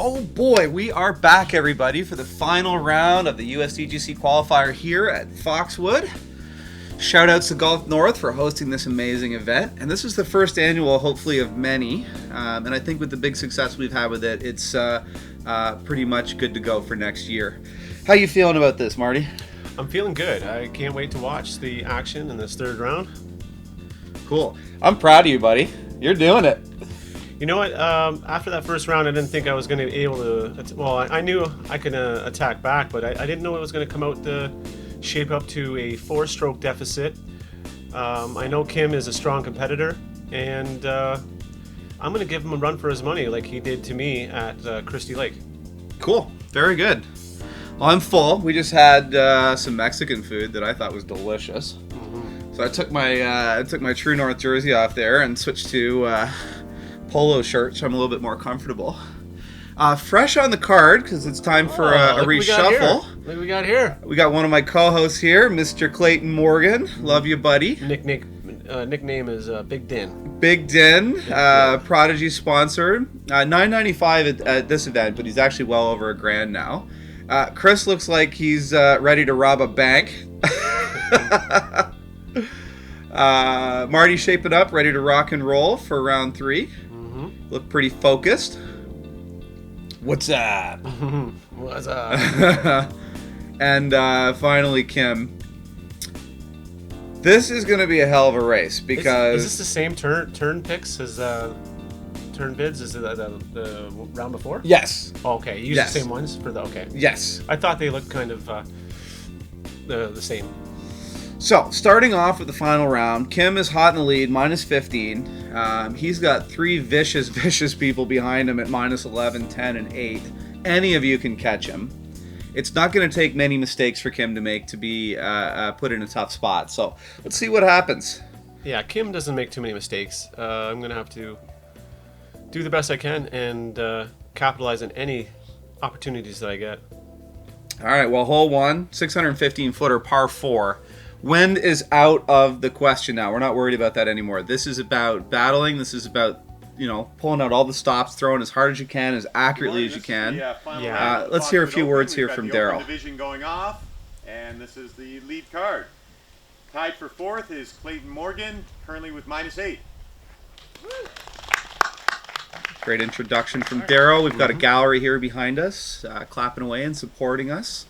Oh boy, we are back, everybody, for the final round of the USDGC Qualifier here at Foxwood. Shout outs to Gulf North for hosting this amazing event. And this is the first annual, hopefully, of many. And I think with the big success we've had with it, it's pretty much good to go for next year. How you feeling about this, Marty? I'm feeling good. I can't wait to watch the action in this third round. Cool. I'm proud of you, buddy. You're doing it. You know what? After that first round, I didn't think I was going to be able to... Well, I knew I could attack back, but I didn't know it was going to come out to shape up to a 4-stroke deficit. I know Kim is a strong competitor, and I'm going to give him a run for his money like he did to me at Christie Lake. Cool. Very good. Well, I'm full. We just had some Mexican food that I thought was delicious. Mm-hmm. So I took my True North jersey off there and switched to... polo shirt, so I'm a little bit more comfortable. Fresh on the card, because it's time for a reshuffle. Look what we got here. We got one of my co-hosts here, Mr. Clayton Morgan. Love you, buddy. Nickname is Big Den. Big Den, Prodigy sponsored. $9.95 at this event, but he's actually well over $1,000 now. Chris looks like he's ready to rob a bank. Marty's shaping up, ready to rock and roll for round 3. Look pretty focused. What's up? What's up? And finally, Kim. This is going to be a hell of a race because... Is this the same turn picks as turn bids as the round before? Yes. Oh, okay. You use the same ones for the... Okay. Yes. I thought they looked kind of the same. So, starting off with the final round, Kim is hot in the lead, minus 15. He's got 3 vicious people behind him at minus 11, 10, and 8. Any of you can catch him. It's not going to take many mistakes for Kim to make to be put in a tough spot. So, let's see what happens. Yeah, Kim doesn't make too many mistakes. I'm going to have to do the best I can and capitalize on any opportunities that I get. All right, well, hole 1, 615-footer, par 4. Wind is out of the question now. We're not worried about that anymore. This is about battling. This is about, pulling out all the stops, throwing as hard as you can, as accurately as you can. Let's hear a few words here from Daryl. Division going off, and this is the lead card. Tied for 4th is Clayton Morgan, currently with minus 8. Great introduction from Daryl. We've got a gallery here behind us, clapping away and supporting us.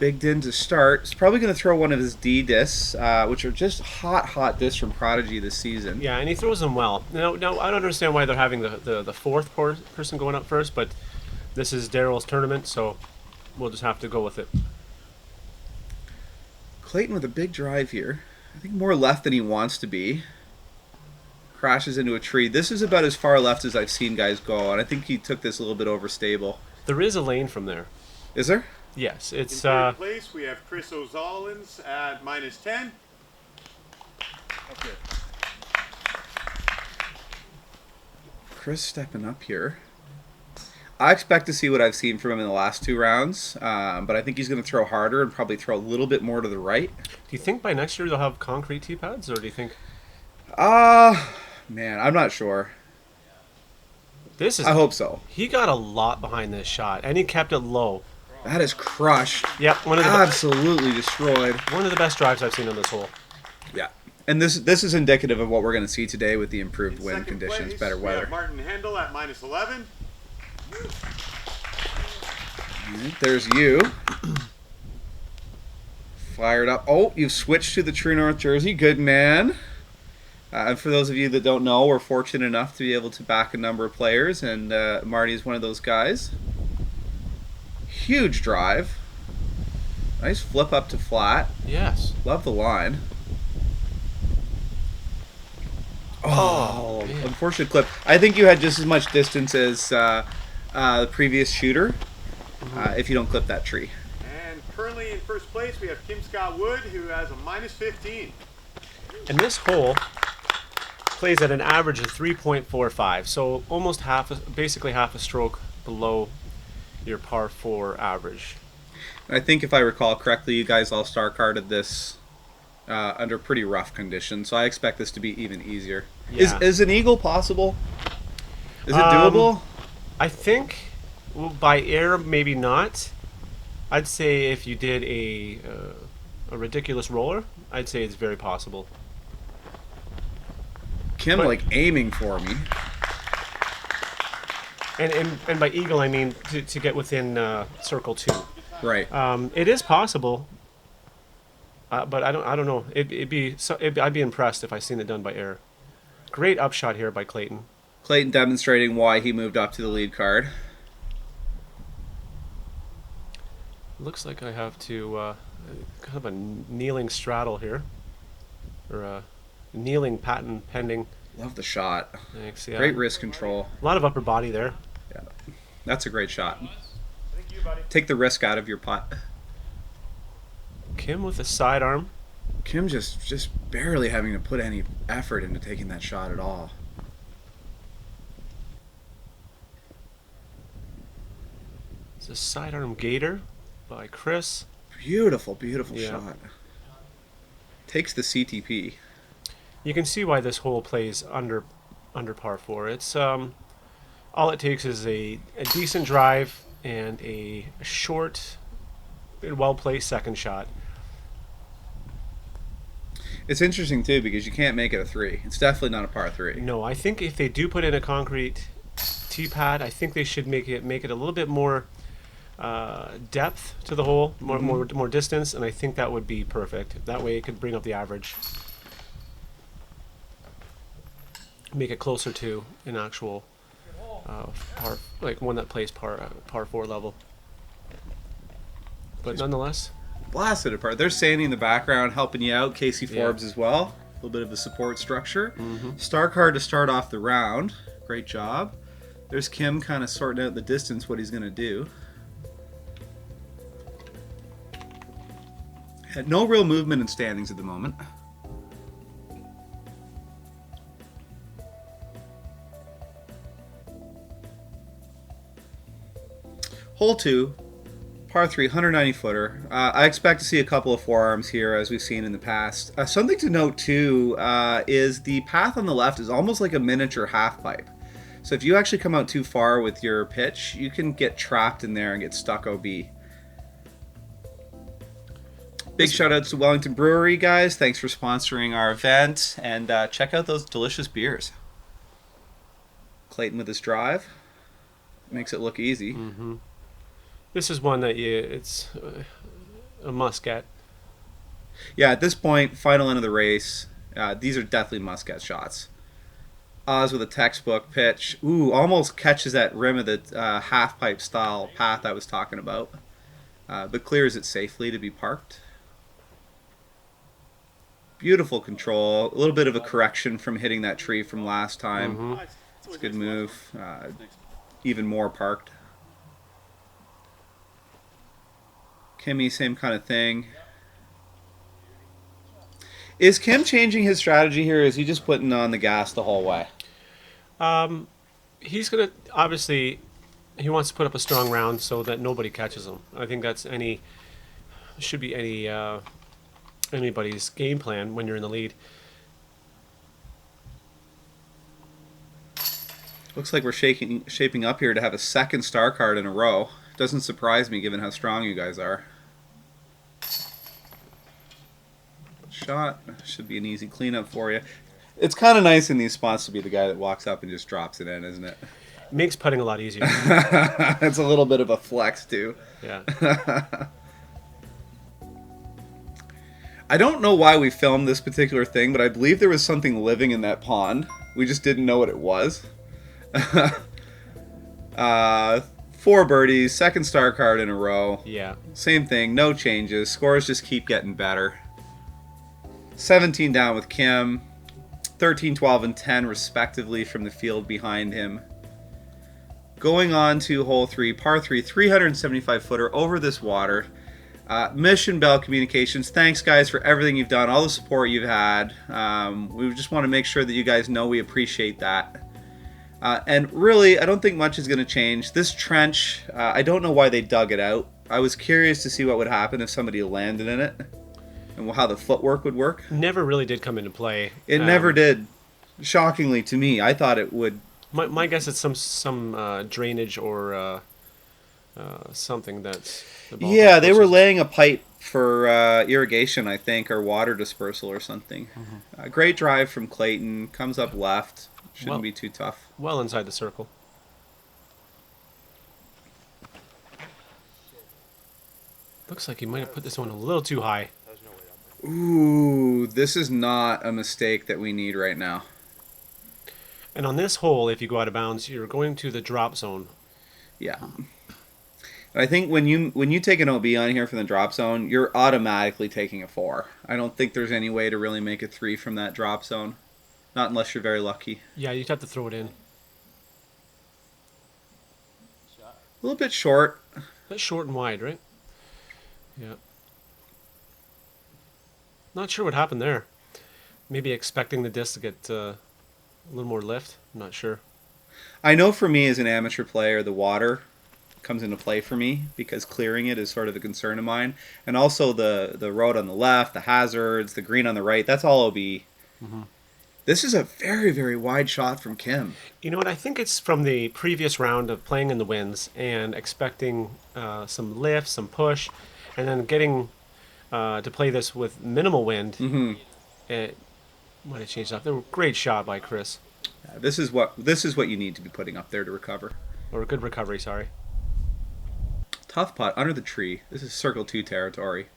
Big din to start. He's probably going to throw one of his D discs, which are just hot discs from Prodigy this season. Yeah, and he throws them well. Now I don't understand why they're having the fourth person going up first, but this is Daryl's tournament, so we'll just have to go with it. Clayton with a big drive here. I think more left than he wants to be. Crashes into a tree. This is about as far left as I've seen guys go, and I think he took this a little bit overstable. There is a lane from there. Is there? Yes, it's... In third place, we have Chris Ozolins at minus 10. Okay. Chris stepping up here. I expect to see what I've seen from him in the last 2 rounds, but I think he's going to throw harder and probably throw a little bit more to the right. Do you think by next year they'll have concrete tee pads, or do you think... Man, I'm not sure. I hope so. He got a lot behind this shot, and he kept it low. That is crushed. Yep, absolutely destroyed. One of the best drives I've seen on this hole. Yeah, and this is indicative of what we're going to see today with the improved wind conditions, place, better weather. We have Martin Hendel at minus 11. Right, there's you. Fired up. Oh, you've switched to the True North jersey. Good man. For those of you that don't know, we're fortunate enough to be able to back a number of players, and Marty is one of those guys. Huge drive. Nice flip up to flat. Yes. Love the line. Oh, unfortunate clip. I think you had just as much distance as the previous shooter if you don't clip that tree. And currently in first place, we have Kim Scott Wood, who has a minus 15. And this hole plays at an average of 3.45, so almost basically half a stroke below your par 4 average. I think if I recall correctly, you guys all star carded this under pretty rough conditions, so I expect this to be even easier. Yeah. Is an eagle possible? Is it doable? I think by air, maybe not. I'd say if you did a ridiculous roller, I'd say it's very possible. Kim But- like aiming for me. And by eagle, I mean to get within circle 2. Right. It is possible, but I don't know. I'd be impressed if I seen it done by air. Great upshot here by Clayton. Clayton demonstrating why he moved up to the lead card. Looks like I have to kind of a kneeling straddle here, or a kneeling patent pending. Love the shot. Thanks. Yeah. Great wrist control. A lot of upper body there. Yeah, that's a great shot. Thank you, buddy. Take the risk out of your putt. Kim with a sidearm. Kim just barely having to put any effort into taking that shot at all. It's a sidearm gator by Chris. Beautiful, beautiful Yeah. shot. Takes the CTP. You can see why this hole plays under par 4. It's all it takes is a decent drive and a short, well placed second shot. It's interesting too because you can't make it a 3. It's definitely not a par 3. No, I think if they do put in a concrete tee pad, I think they should make it a little bit more depth to the hole, more distance, and I think that would be perfect. That way, it could bring up the average, make it closer to an actual par, like one that plays par 4 level. But nonetheless, Blasted apart. There's Sandy in the background helping you out. Casey Yeah. Forbes as well. A little bit of the support structure. Star card to start off the round. Great job. There's Kim kind of sorting out the distance, what he's going to do. Had no real movement in standings at the moment. Hole 2, par 3, 190 footer. I expect to see a couple of forearms here as we've seen in the past. Something to note too is the path on the left is almost like a miniature half pipe. So if you actually come out too far with your pitch, you can get trapped in there and get stuck OB. Big shout outs to Wellington Brewery, guys. Thanks for sponsoring our event. And check out those delicious beers. Clayton with his drive. Makes it look easy. this is one that it's a must get. Yeah, at this point, final end of the race, these are definitely must get shots. Oz with a textbook pitch. Ooh, almost catches that rim of the half pipe style path I was talking about. But clears it safely to be parked. Beautiful control. A little bit of a correction from hitting that tree from last time. It's a good move. Even more parked. Kimmy, same kind of thing. Is Kim changing his strategy here? Or is he just putting on the gas the whole way? He's gonna obviously he wants to put up a strong round so that nobody catches him. I think that's should be anybody's game plan when you're in the lead. Looks like we're shaping up here to have a second star card in a row. Doesn't surprise me given how strong you guys are. Shot. Should be an easy cleanup for you. It's kind of nice in these spots to be the guy that walks up and just drops it in, isn't it? Makes putting a lot easier. It's a little bit of a flex, too. Yeah. I don't know why we filmed this particular thing, but I believe there was something living in that pond. We just didn't know what it was. 4 birdies, second star card in a row. Yeah. Same thing, no changes. Scores just keep getting better. 17 down with Kim. 13, 12, and 10 respectively from the field behind him. Going on to hole 3, par 3, 375 footer over this water. Mission Bell Communications, thanks guys for everything you've done, all the support you've had. We just want to make sure that you guys know we appreciate that. And really, I don't think much is going to change. This trench, I don't know why they dug it out. I was curious to see what would happen if somebody landed in it and how the footwork would work. Never really did come into play. It never did. Shockingly to me, I thought it would My guess is some drainage or something that's. The ball Yeah, they were pushes. laying a pipe for irrigation, I think, or water dispersal or something. Great drive from Clayton. Comes up left. Shouldn't Well- be too tough. Well inside the circle. Looks like he might have put this one a little too high. Ooh, this is not a mistake that we need right now. And on this hole, if you go out of bounds, you're going to the drop zone. Yeah. I think when you take an OB on here from the drop zone, you're automatically taking a 4. I don't think there's any way to really make a 3 from that drop zone. Not unless you're very lucky. Yeah, you'd have to throw it in. A little bit short. That's short and wide, right? Yeah. Not sure what happened there. Maybe expecting the disc to get a little more lift. I'm not sure. I know for me as an amateur player, the water comes into play for me because clearing it is sort of a concern of mine. And also the road on the left, the hazards, the green on the right, that's all OB. This is a very, very wide shot from Kim. You know what? I think it's from the previous round of playing in the winds and expecting some lift, some push, and then getting to play this with minimal wind. It might have changed up. Great shot by Chris. This is what you need to be putting up there to recover. Or a good recovery, sorry. Tough putt under the tree. This is circle 2 territory.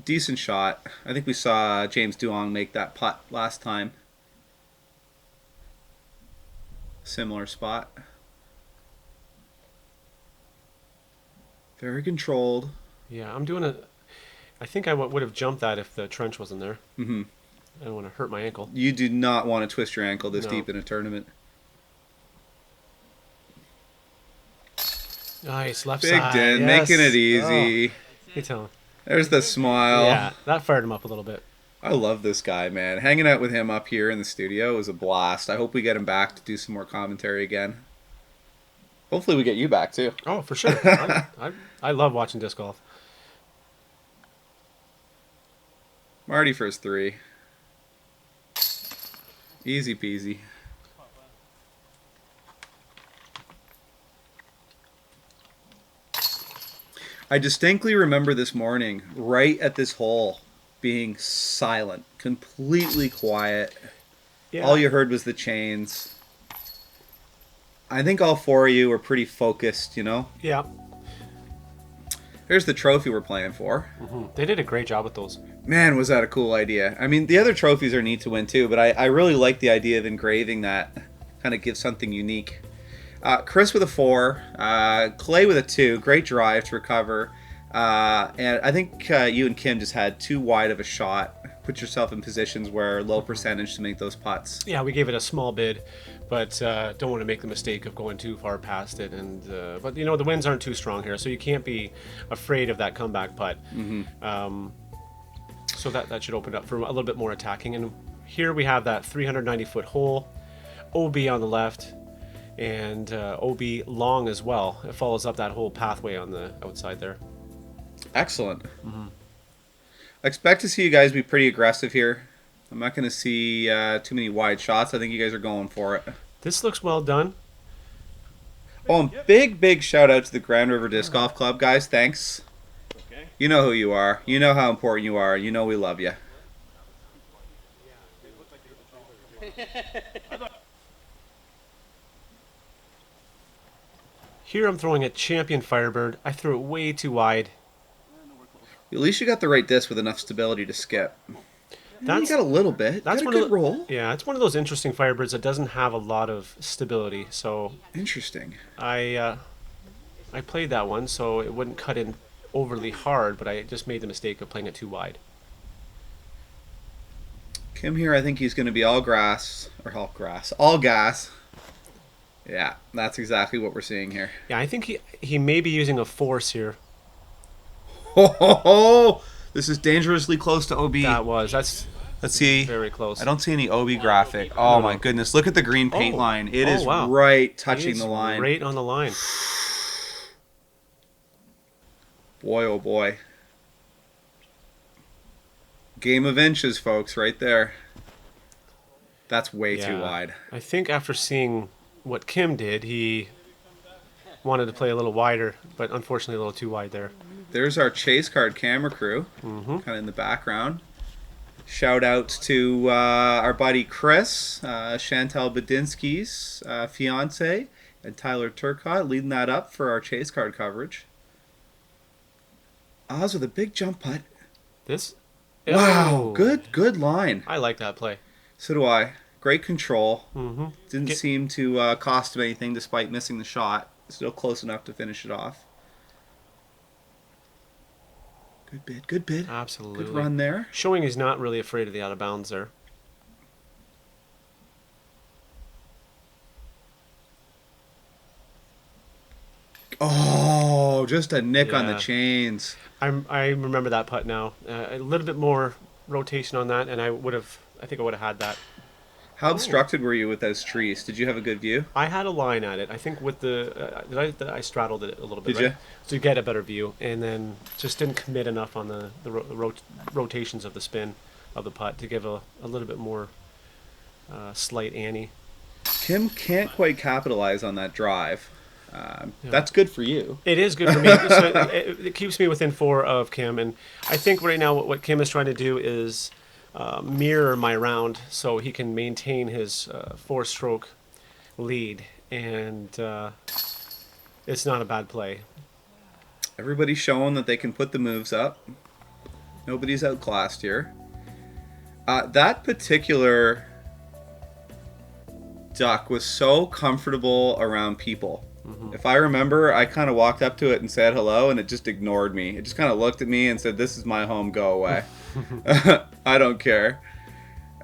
Decent shot. I think we saw James Duong make that putt last time. Similar spot. Very controlled. Yeah, I'm doing I think I would have jumped that if the trench wasn't there. I don't want to hurt my ankle. You do not want to twist your ankle this No. deep in a tournament. Nice, left Big side. Den, yes. making it easy. Oh, you tell him. There's the smile. Yeah, that fired him up a little bit. I love this guy, man. Hanging out with him up here in the studio was a blast. I hope we get him back to do some more commentary again. Hopefully we get you back too. Oh, for sure. I love watching disc golf. Marty for his 3. Easy peasy. I distinctly remember this morning, right at this hole, being silent, completely quiet. Yeah. All you heard was the chains. I think all 4 of you were pretty focused, you know? Yeah. Here's the trophy we're playing for. They did a great job with those. Man, was that a cool idea. I mean, the other trophies are neat to win too, but I really like the idea of engraving that. Kind of gives something unique. Chris with a 4, Clay with a 2, great drive to recover. And I think you and Kim just had too wide of a shot. Put yourself in positions where low percentage to make those putts. Yeah, we gave it a small bid, but don't want to make the mistake of going too far past it. And but you know the winds aren't too strong here, so you can't be afraid of that comeback putt. So that should open up for a little bit more attacking. And here we have that 390-foot hole, OB on the left, and OB long as well. It follows up that whole pathway on the outside there. Excellent. I expect to see you guys be pretty aggressive here. I'm not going to see too many wide shots. I think you guys are going for it. This looks well done. Oh, and big shout out to the Grand River Disc Golf Club, guys. Thanks. Okay. You know who you are. You know how important you are. You know we love you. Here I'm throwing a champion Firebird. I threw it way too wide. At least you got the right disc with enough stability to skip. You got a little bit. That's Got a one of good roll. Yeah, it's one of those interesting Firebirds that doesn't have a lot of stability. So Interesting. I played that one so it wouldn't cut in overly hard, but I just made the mistake of playing it too wide. Kim here, I think he's going to be all grass, or all gas. Yeah, that's exactly what we're seeing here. Yeah, I think he may be using a force here. Ho, ho, ho. This is dangerously close to OB. That's Let's see. very close. I don't see any OB graphic. Oh my goodness. Look at the green paint Oh. line. It Oh, is wow. right touching It's the line. right on the line. Boy, oh boy. Game of inches, folks, right there. That's way too Yeah. wide. I think after seeing what Kim did, he wanted to play a little wider, but unfortunately a little too wide there. There's our chase card camera crew, kind of in the background. Shout out to our buddy Chris, Chantal Badinsky's fiance, and Tyler Turcott leading that up for our chase card coverage. Oz with a big jump putt. This? Wow, Oh, good line. I like that play. So do I. Great control. Mm-hmm. Didn't seem to cost him anything despite missing the shot. Still close enough to finish it off. Good bid. Absolutely. Good run there. Showing he's not really afraid of the out of bounds there. Oh, just a nick on the Yeah. chains. I remember that putt now. A little bit more rotation on that, and I think I would have had that. How obstructed were you with those trees? Did you have a good view? I had a line at it. I think with the I straddled it a little bit. Did right? you? To get a better view, and then just didn't commit enough on the rotations of the spin of the putt to give a little bit more slight ante. Kim can't quite capitalize on that drive. That's good for you. It is good for me. So it keeps me within 4 of Kim, and I think right now what Kim is trying to do is mirror my round so he can maintain his 4-stroke lead, and it's not a bad play. Everybody's showing that they can put the moves up. Nobody's outclassed here. That particular duck was so comfortable around people. If I remember, I kind of walked up to it and said hello, and it just ignored me. It just kind of looked at me and said, "This is my home, go away." I don't care.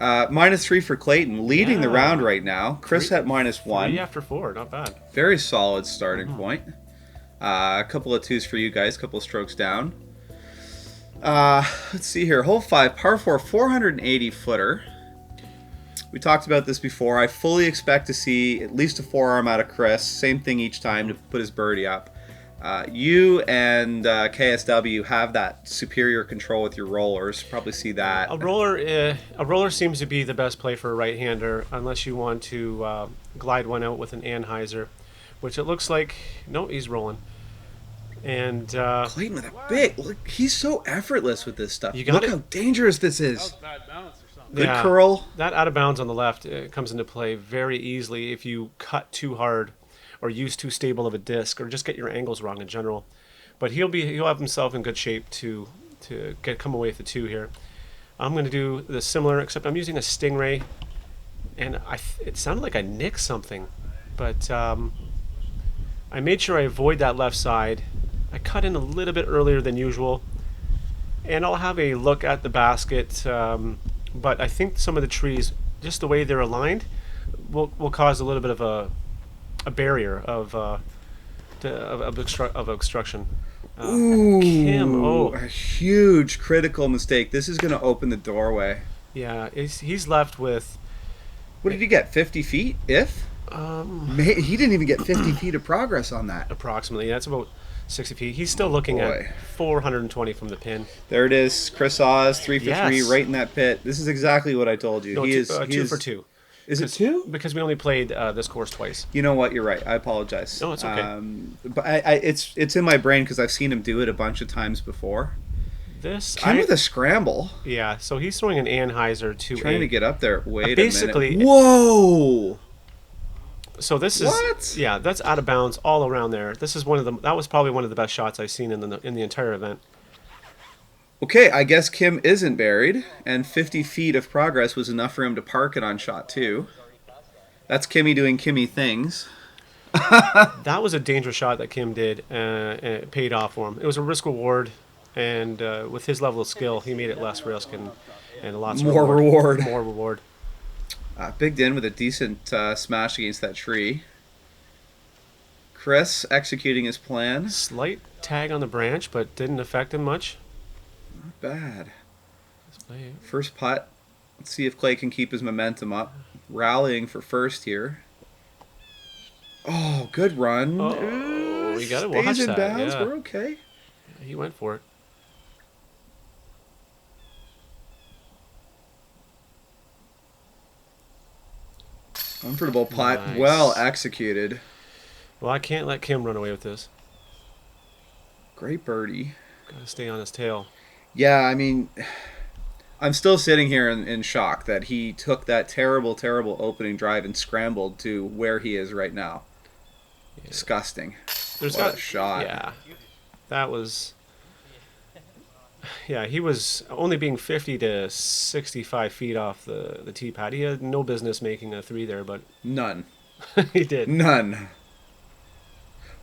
-3 for Clayton, leading the round right now. Chris at -1. 3 after 4, not bad. Very solid starting point. A couple of 2s for you guys, a couple of strokes down. Let's see here. Hole 5, par 4, 480 footer. We talked about this before. I fully expect to see at least a forearm out of Chris. Same thing each time to put his birdie up. You and KSW have that superior control with your rollers. Probably see that. A roller seems to be the best play for a right-hander, unless you want to glide one out with an Anheuser, which it looks like. No, he's rolling. And Clayton with a big look. He's so effortless with this stuff. You got Look it? how dangerous this That is. was bad bounce or something. Good curl. That out of bounds on the left comes into play very easily if you cut too hard or use too stable of a disc or just get your angles wrong in general. But he'll have himself in good shape to come away with the 2 here. I'm going to do the similar, except I'm using a Stingray, and it sounded like I nicked something, but I made sure I avoid that left side. I cut in a little bit earlier than usual, and I'll have a look at the basket, but I think some of the trees, just the way they're aligned, will cause a little bit of a barrier of obstruction. Ooh, Kim, a huge critical mistake. This is going to open the doorway. Yeah, he's left with. What did you get? 50 feet? If? He didn't even get 50 feet of progress on that. Approximately, that's about 60 feet. He's still looking at 420 from the pin. There it is. Chris Oz, 3 for 3, Yes. right in that pit. This is exactly what I told you. No, he two, is 2 for 2. Is it 2? Because we only played this course twice. You know what? You're right. I apologize. No, it's okay. But it's in my brain because I've seen him do it a bunch of times before. Kim with a scramble. Yeah, so he's throwing an Anheuser to Trying to get up there. Wait basically, a minute. Whoa! So this is What? Yeah, that's out of bounds all around there. This is that was probably one of the best shots I've seen in the entire event. Okay, I guess Kim isn't buried, and 50 feet of progress was enough for him to park it on shot 2. That's Kimmy doing Kimmy things. That was a dangerous shot that Kim did, and it paid off for him. It was a risk reward, and with his level of skill, he made it less risk and lots More reward. More reward. Big Din with a decent smash against that tree. Chris executing his plan. Slight tag on the branch, but didn't affect him much. Not bad. First putt. Let's see if Clay can keep his momentum up. Rallying for first here. Oh, good run. Oh, we gotta watch Stays in that. bounds. Yeah. We're okay. He went for it. Comfortable putt. Nice. Well executed. Well, I can't let Kim run away with this. Great birdie. Got to stay on his tail. Yeah, I mean, I'm still sitting here in shock that he took that terrible, terrible opening drive and scrambled to where he is right now. Yeah. Disgusting. What a shot. Yeah, that was... Yeah, he was only being 50 to 65 feet off the tee pad. He had no business making a 3 there, but... None. He did. None.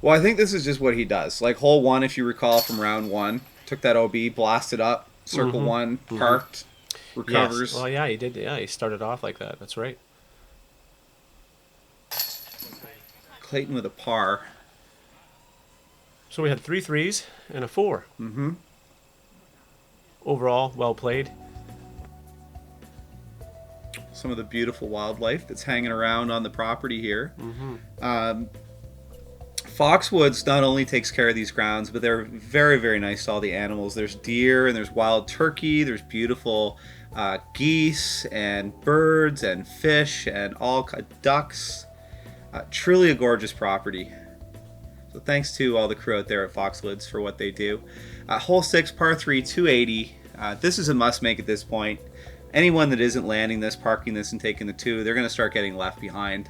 Well, I think this is just what he does. Like hole 1, if you recall from round 1, took that OB, blasted up, circle 1, parked, recovers. Yes. Well, yeah, he did. Yeah, he started off like that. That's right. Clayton with a par. So we had 3 threes and a 4. Mm-hmm. Overall, well played. Some of the beautiful wildlife that's hanging around on the property here. Foxwoods not only takes care of these grounds, but they're very, very nice to all the animals. There's deer and there's wild turkey. There's beautiful geese and birds and fish and all ducks. Truly a gorgeous property. So thanks to all the crew out there at Foxwoods for what they do. Hole 6, par 3, 280. This is a must make at this point. Anyone that isn't landing this, parking this, and taking the 2, they're going to start getting left behind.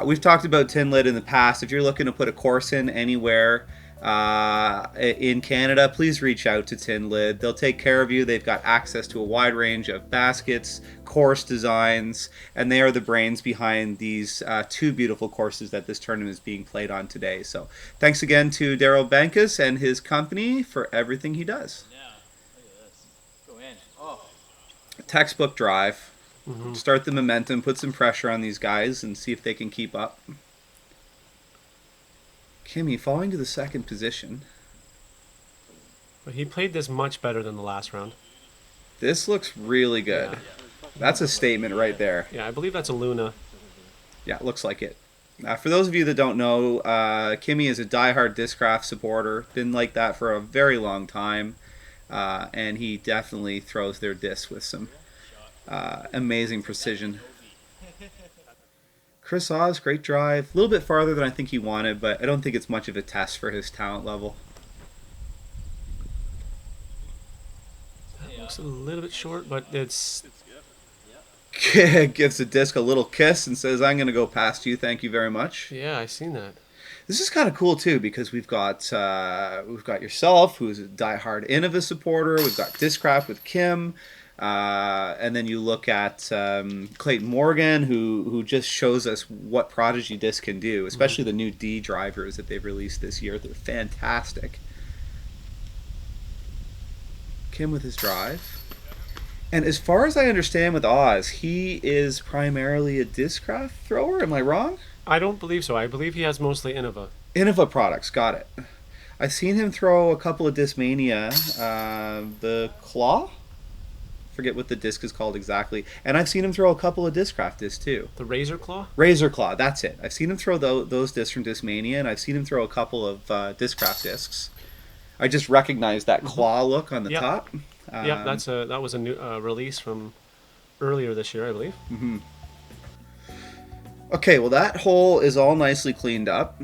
We've talked about Tinlid in the past. If you're looking to put a course in anywhere in Canada, please reach out to Tinlid. They'll take care of you. They've got access to a wide range of baskets, course designs, and they are the brains behind these 2 beautiful courses that this tournament is being played on today. So thanks again to Daryl Bankus and his company for everything he does. Yeah, look at this. Go in. Oh. Textbook drive. Start the momentum, put some pressure on these guys, and see if they can keep up. Kimmy falling to the 2nd position. But he played this much better than the last round. This looks really good. Yeah. That's a statement right there. Yeah, I believe that's a Luna. Yeah, it looks like it. For those of you that don't know, Kimmy is a diehard Discraft supporter. Been like that for a very long time. And he definitely throws their disc with some amazing precision. Chris Oz, great drive. A little bit farther than I think he wanted, but I don't think it's much of a test for his talent level. That looks a little bit short, but it's... Gives the disc a little kiss and says, I'm going to go past you. Thank you very much. Yeah, I've seen that. This is kind of cool, too, because we've got yourself, who's a diehard Innova supporter. We've got Discraft with Kim. And then you look at Clayton Morgan, who just shows us what Prodigy Disc can do, especially the new D drivers that they've released this year. They're fantastic. Kim with his drive. And as far as I understand with Oz, he is primarily a Discraft thrower. Am I wrong? I don't believe so. I believe he has mostly Innova. Innova products, got it. I've seen him throw a couple of Discmania, the Claw? Forget what the disc is called exactly. And I've seen him throw a couple of Discraft discs too. The Razor Claw? Razor Claw, that's it. I've seen him throw those discs from Discmania, and I've seen him throw a couple of Discraft discs. I just recognized that claw look on the top. Yeah, that was a new release from earlier this year, I believe. Okay, well that hole is all nicely cleaned up.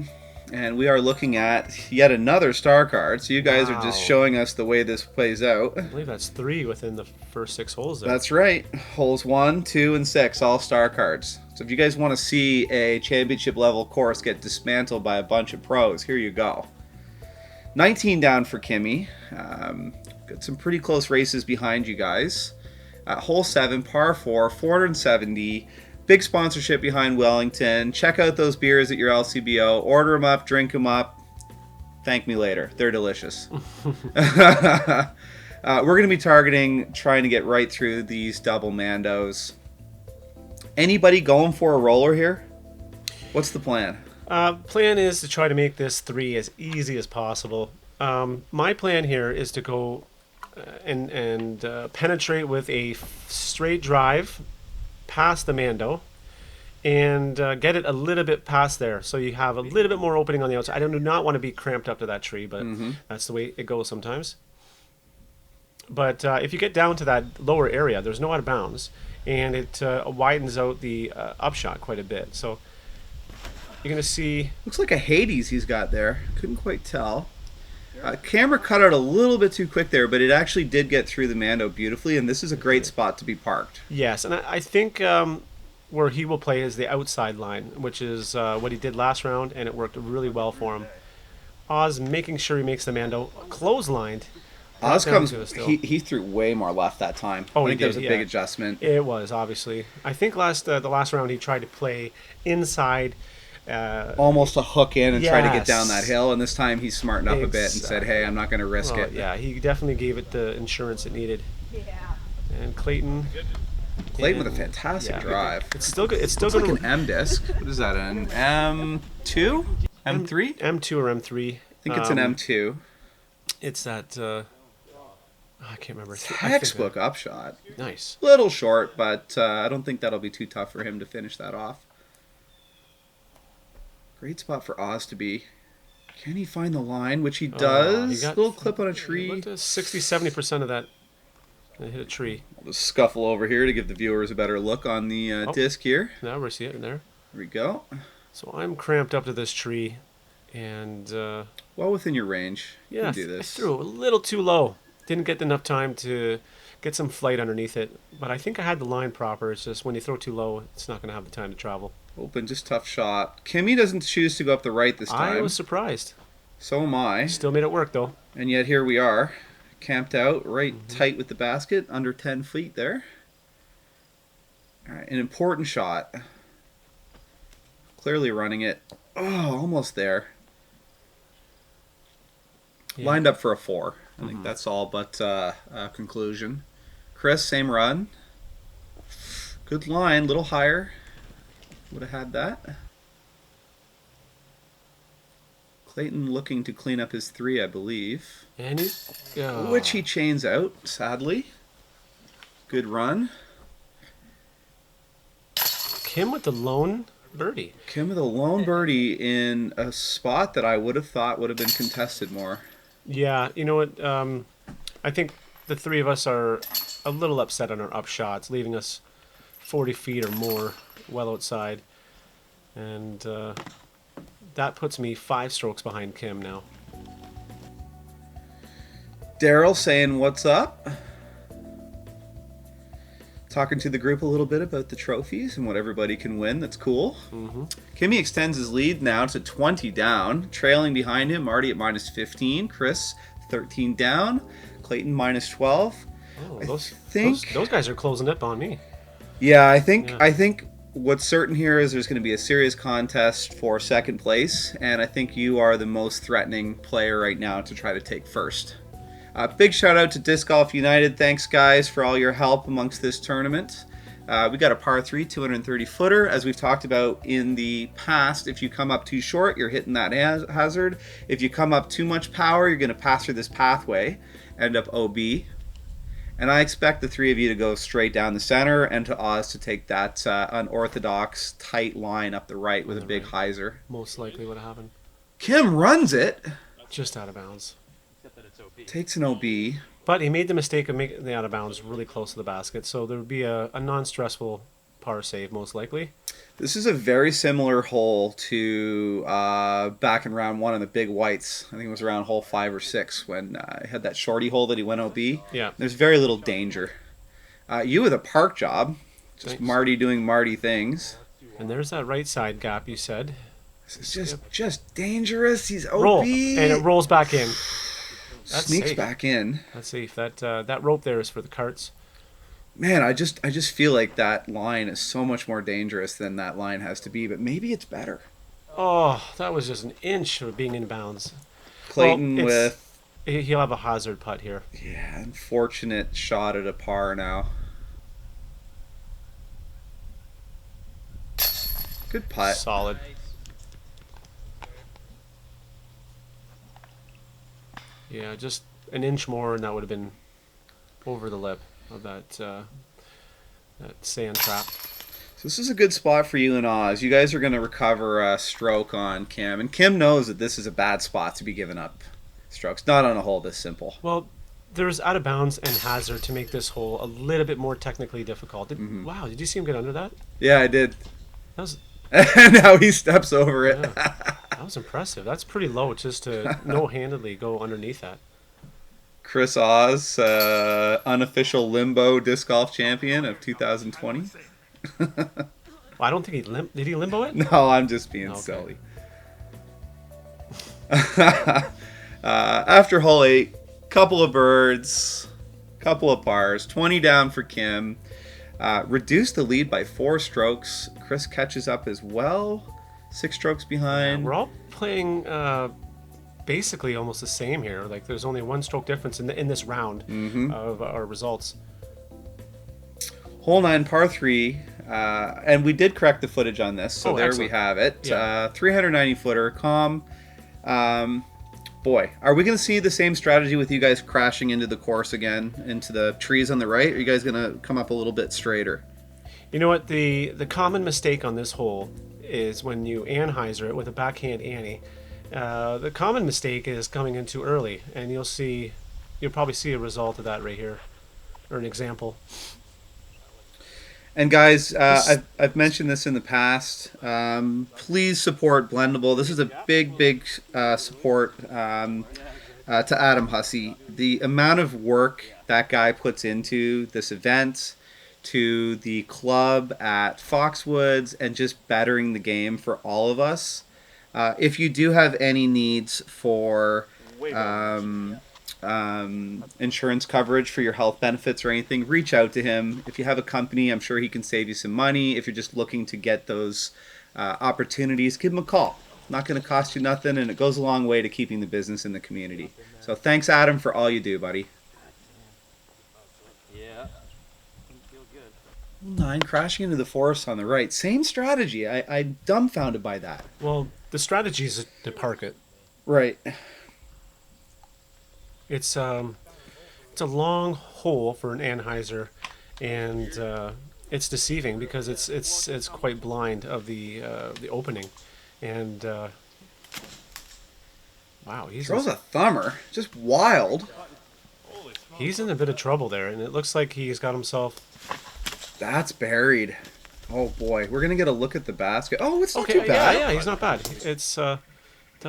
And we are looking at yet another star card. So you guys are just showing us the way this plays out. I believe that's 3 within the first 6 holes there. That's right. Holes 1, 2, and 6, all star cards. So if you guys want to see a championship level course get dismantled by a bunch of pros, here you go. 19 down for Kimmy. Got some pretty close races behind you guys. Hole 7, par 4, 470. Big sponsorship behind Wellington. Check out those beers at your LCBO. Order them up, drink them up. Thank me later. They're delicious. We're going to be targeting trying to get right through these double Mandos. Anybody going for a roller here? What's the plan? Plan is to try to make this 3 as easy as possible. My plan here is to go and penetrate with a straight drive past the Mando and get it a little bit past there, so you have a little bit more opening on the outside. I do not want to be cramped up to that tree, but that's the way it goes sometimes. But if you get down to that lower area, there's no out of bounds, and it widens out the upshot quite a bit. So you're going to see... Looks like a Hades he's got there. Couldn't quite tell. Camera cut out a little bit too quick there, but it actually did get through the Mando beautifully, and this is a great spot to be parked. Yes, and I think where he will play is the outside line, which is what he did last round, and it worked really well for him. Oz making sure he makes the Mando clotheslined. Oz comes. He threw way more left that time. Oh, I think he that was did, a big adjustment. It was, obviously. I think the last round he tried to play inside. Almost a hook in and try to get Yes. down that hill, and this time he smartened up a bit and said, "Hey, I'm not going to risk it." Yeah, he definitely gave it the insurance it needed. Yeah. And Clayton With a fantastic drive. It's still good. It's still It's like going an M disc. What is that? An M2? M3? M2 or M3. I think it's an M2. It's that. I can't remember. Textbook upshot. Nice. Little short, but I don't think that'll be too tough for him to finish that off. Great spot for Oz to be. Can he find the line? Which he does. Little clip on a tree. 60-70% of that. Hit a tree. We'll just scuffle over here to give the viewers a better look on the disc here. Now we see it in there. There we go. So I'm cramped up to this tree, and well within your range. Yeah, you can do this. I threw a little too low. Didn't get enough time to get some flight underneath it. But I think I had the line proper. It's just when you throw too low, it's not going to have the time to travel. Open, just tough shot. Kimmy doesn't choose to go up the right this time. I was surprised. So am I. Still made it work, though. And yet here we are, camped out right tight with the basket, under 10 feet there. All right, an important shot. Clearly running it. Oh, almost there. Yeah. Lined up for a 4. I think that's all but conclusion. Chris, same run. Good line, little higher. Would have had that. Clayton looking to clean up his 3, I believe. And Which he chains out, sadly. Good run. Kim with the lone birdie. Kim with a lone birdie in a spot that I would have thought would have been contested more. Yeah, you know what? I think the three of us are a little upset on our up shots, leaving us 40 feet or more well outside. And that puts me 5 strokes behind Kim now. Daryl saying what's up. Talking to the group a little bit about the trophies and what everybody can win. That's cool. Kimmy extends his lead now to 20 down. Trailing behind him, Marty at minus 15. Chris, 13 down. Clayton, minus 12. Oh, I those guys are closing up on me. Yeah, I think what's certain here is there's going to be a serious contest for second place, and I think you are the most threatening player right now to try to take first. Big shout out to Disc Golf United. Thanks, guys, for all your help amongst this tournament. We got a par 3 230 footer. As we've talked about in the past, if you come up too short, you're hitting that hazard. If you come up too much power, you're going to pass through this pathway, end up OB. And I expect the 3 of you to go straight down the center and to Oz to take that unorthodox tight line up the right with a big hyzer. Most likely what happened. Kim runs it. Just out of bounds. Takes an OB. But he made the mistake of making the out of bounds really close to the basket, so there would be a non-stressful par save most likely. This is a very similar hole to back in round 1 on the big whites. I think it was around hole 5 or 6 when he had that shorty hole that he went OB. Yeah. There's very little danger. You with a park job. Just Thanks. Marty doing Marty things. And there's that right side gap you said. This is just dangerous. He's OB. Roll, and it rolls back in. That's Sneaks safe. back in. That's safe. That rope there is for the carts. Man, I just feel like that line is so much more dangerous than that line has to be, but maybe it's better. Oh, that was just an inch of being in bounds. Clayton He'll have a hazard putt here. Yeah, unfortunate shot at a par now. Good putt. Solid. Yeah, just an inch more, and that would have been over the lip of that sand trap. So this is a good spot for you and Oz. You guys are going to recover a stroke on Kim, and Kim knows that this is a bad spot to be giving up strokes. Not on a hole this simple. Well, There's out of bounds and hazard to make this hole a little bit more technically difficult. Wow, did you see him get under that? Yeah, I did. That was And now he steps over it. yeah, that was impressive. That's pretty low just to no-handedly go underneath that. Chris Oz, unofficial limbo disc golf champion of 2020. Well, I don't think did he limbo it? No, I'm just being Okay. silly. After hole 8, couple of birds, couple of pars, 20 down for Kim. Reduced the lead by 4 strokes. Chris catches up as well, 6 strokes behind. We're all playing basically almost the same here. Like there's only 1 stroke difference in this round of our results. Hole 9, par 3, and we did correct the footage on this, so there excellent. we have it. Yeah. 390 footer, calm. Boy, are we going to see the same strategy with you guys crashing into the course again, into the trees on the right? Or are you guys going to come up a little bit straighter? You know what? The common mistake on this hole is when you anhyzer it with a backhand ante. The common mistake is coming in too early, and you'll probably see a result of that right here, or an example. And guys, I've mentioned this in the past. Please support Blendable. This is a big support to Adam Hussey. The amount of work that guy puts into this event, to the club at Foxwoods, and just bettering the game for all of us. If you do have any needs for insurance coverage for your health benefits or anything, reach out to him. If you have a company, I'm sure he can save you some money. If you're just looking to get those opportunities, give him a call. Not going to cost you nothing, and it goes a long way to keeping the business in the community. So thanks, Adam, for all you do, buddy. Yeah. Feel good. 9, crashing into the forest on the right. Same strategy. I'm dumbfounded by that. Well, the strategy is to park it. Right. It's a long hole for an anhyzer, and it's deceiving because it's quite blind of the opening, and wow, Throws a thumber. Just wild. he's in a bit of trouble there, and it looks like he's got himself. That's buried. Oh boy, we're gonna get a look at the basket. Oh, it's not too bad. Yeah, he's not bad. It's tough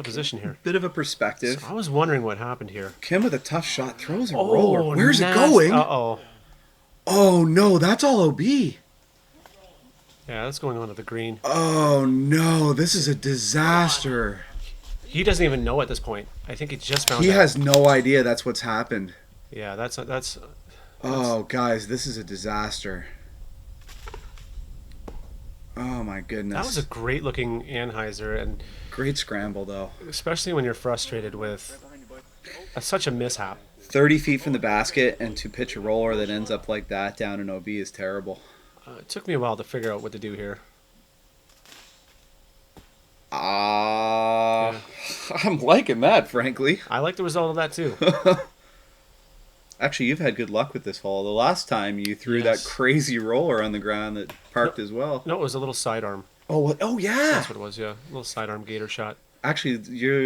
position here. Bit of a perspective. I was wondering what happened here. Kim with a tough shot throws a roller. Where's it nasty. going? Uh-oh. Oh no, that's all OB. Yeah, that's going on at the green. Oh no, this is a disaster. He doesn't even know at this point. I think he just found He out. has no idea that's what's happened. Yeah, that's Oh guys, this is a disaster. Oh my goodness. that was a great looking anhyzer, and great scramble though. especially when you're frustrated with such a mishap. 30 feet from the basket, and to pitch a roller that ends up like that down in OB is terrible. It took me a while to figure out what to do here. I'm liking that, frankly. I like the result of that too. Actually, you've had good luck with this hole. The last time you threw Yes. that crazy roller on the ground that parked as well. No, it was a little sidearm. Oh, what? Oh yeah. That's what it was, yeah. A little sidearm gator shot. Actually,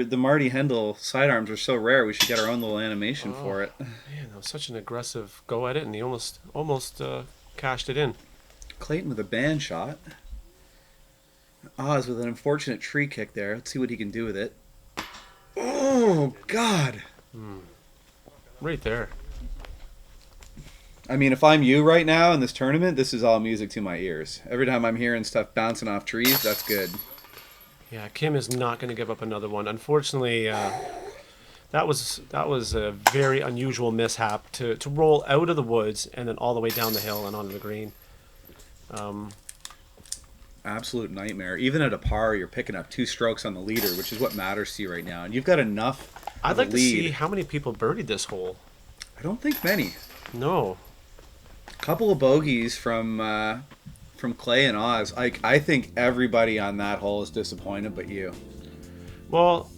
the Marty Hendel sidearms are so rare. We should get our own little animation for it. Man, that was such an aggressive go at it, and he almost cashed it in. Clayton with a band shot. Oz with an unfortunate tree kick there. Let's see what he can do with it. Oh God. Right there. I mean, if I'm you right now in this tournament, this is all music to my ears. Every time I'm hearing stuff bouncing off trees, that's good. Yeah, Kim is not going to give up another one. Unfortunately, that was a very unusual mishap to roll out of the woods and then all the way down the hill and onto the green. Absolute nightmare. Even at a par, you're picking up 2 strokes on the leader, which is what matters to you right now. And you've got enough I'd of a like to lead. see how many people birdied this hole. I don't think many. No. Couple of bogeys from Clay and Oz. I think everybody on that hole is disappointed but you. Well,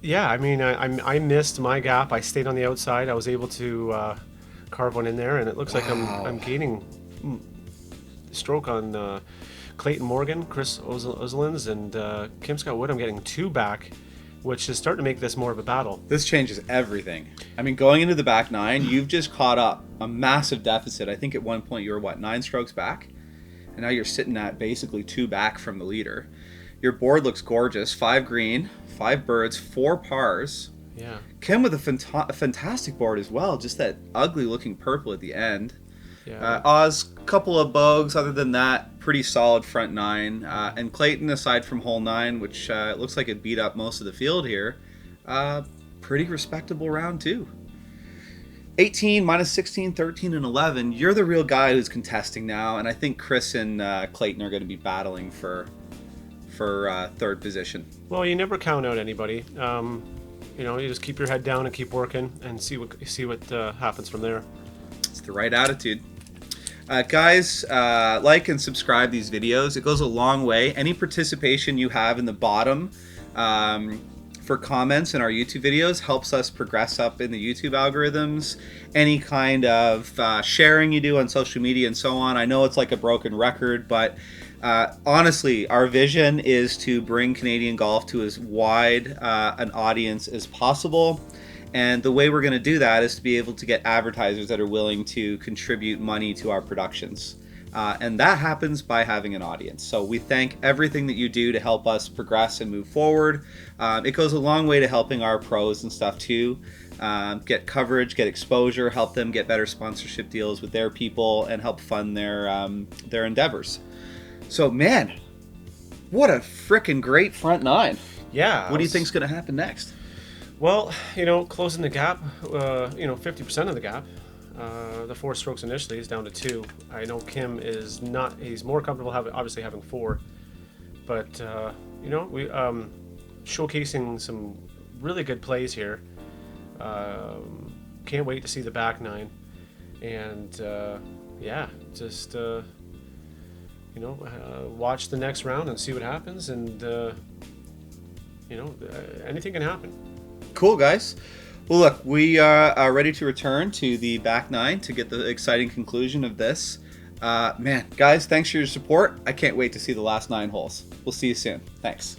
yeah, I mean, I missed my gap. I stayed on the outside. I was able to carve one in there, and it looks like I'm gaining stroke on Clayton Morgan, Chris Ozolins, and Kim Scott Wood. I'm getting 2 back, which is starting to make this more of a battle. This changes everything. I mean, going into the back nine, you've just caught up a massive deficit. I think at one point you were, 9 strokes back? And now you're sitting at basically 2 back from the leader. Your board looks gorgeous. 5 green, 5 birds, 4 pars. Yeah. Kim with a fantastic board as well. Just that ugly looking purple at the end. Yeah. Oz, couple of bogues. Other than that, pretty solid front 9. And Clayton, aside from hole 9, which looks like it beat up most of the field here, pretty respectable round 2. 18, minus 16, 13, and 11. You're the real guy who's contesting now, and I think Chris and Clayton are going to be battling for third position. Well, you never count out anybody. You just keep your head down and keep working and see what happens from there. It's the right attitude. Guys, like and subscribe these videos. It goes a long way. Any participation you have in the bottom for comments in our YouTube videos helps us progress up in the YouTube algorithms. Any kind of sharing you do on social media and so on. I know it's like a broken record, but honestly, our vision is to bring Canadian golf to as wide an audience as possible. And the way we're going to do that is to be able to get advertisers that are willing to contribute money to our productions. And that happens by having an audience. So we thank everything that you do to help us progress and move forward. It goes a long way to helping our pros and stuff too. Get coverage, get exposure, help them get better sponsorship deals with their people, and help fund their endeavors. So man, what a freaking great front 9. Yeah. What do you think's going to happen next? Well, closing the gap, 50% of the gap. The 4 strokes initially is down to 2. I know Kim is not, he's more comfortable obviously having 4. But, we showcasing some really good plays here. Can't wait to see the back 9. And, just, watch the next round and see what happens. And, anything can happen. Cool, guys. Well, look, we are ready to return to the back 9 to get the exciting conclusion of this. Man, guys, thanks for your support. I can't wait to see the last 9 holes. We'll see you soon. Thanks.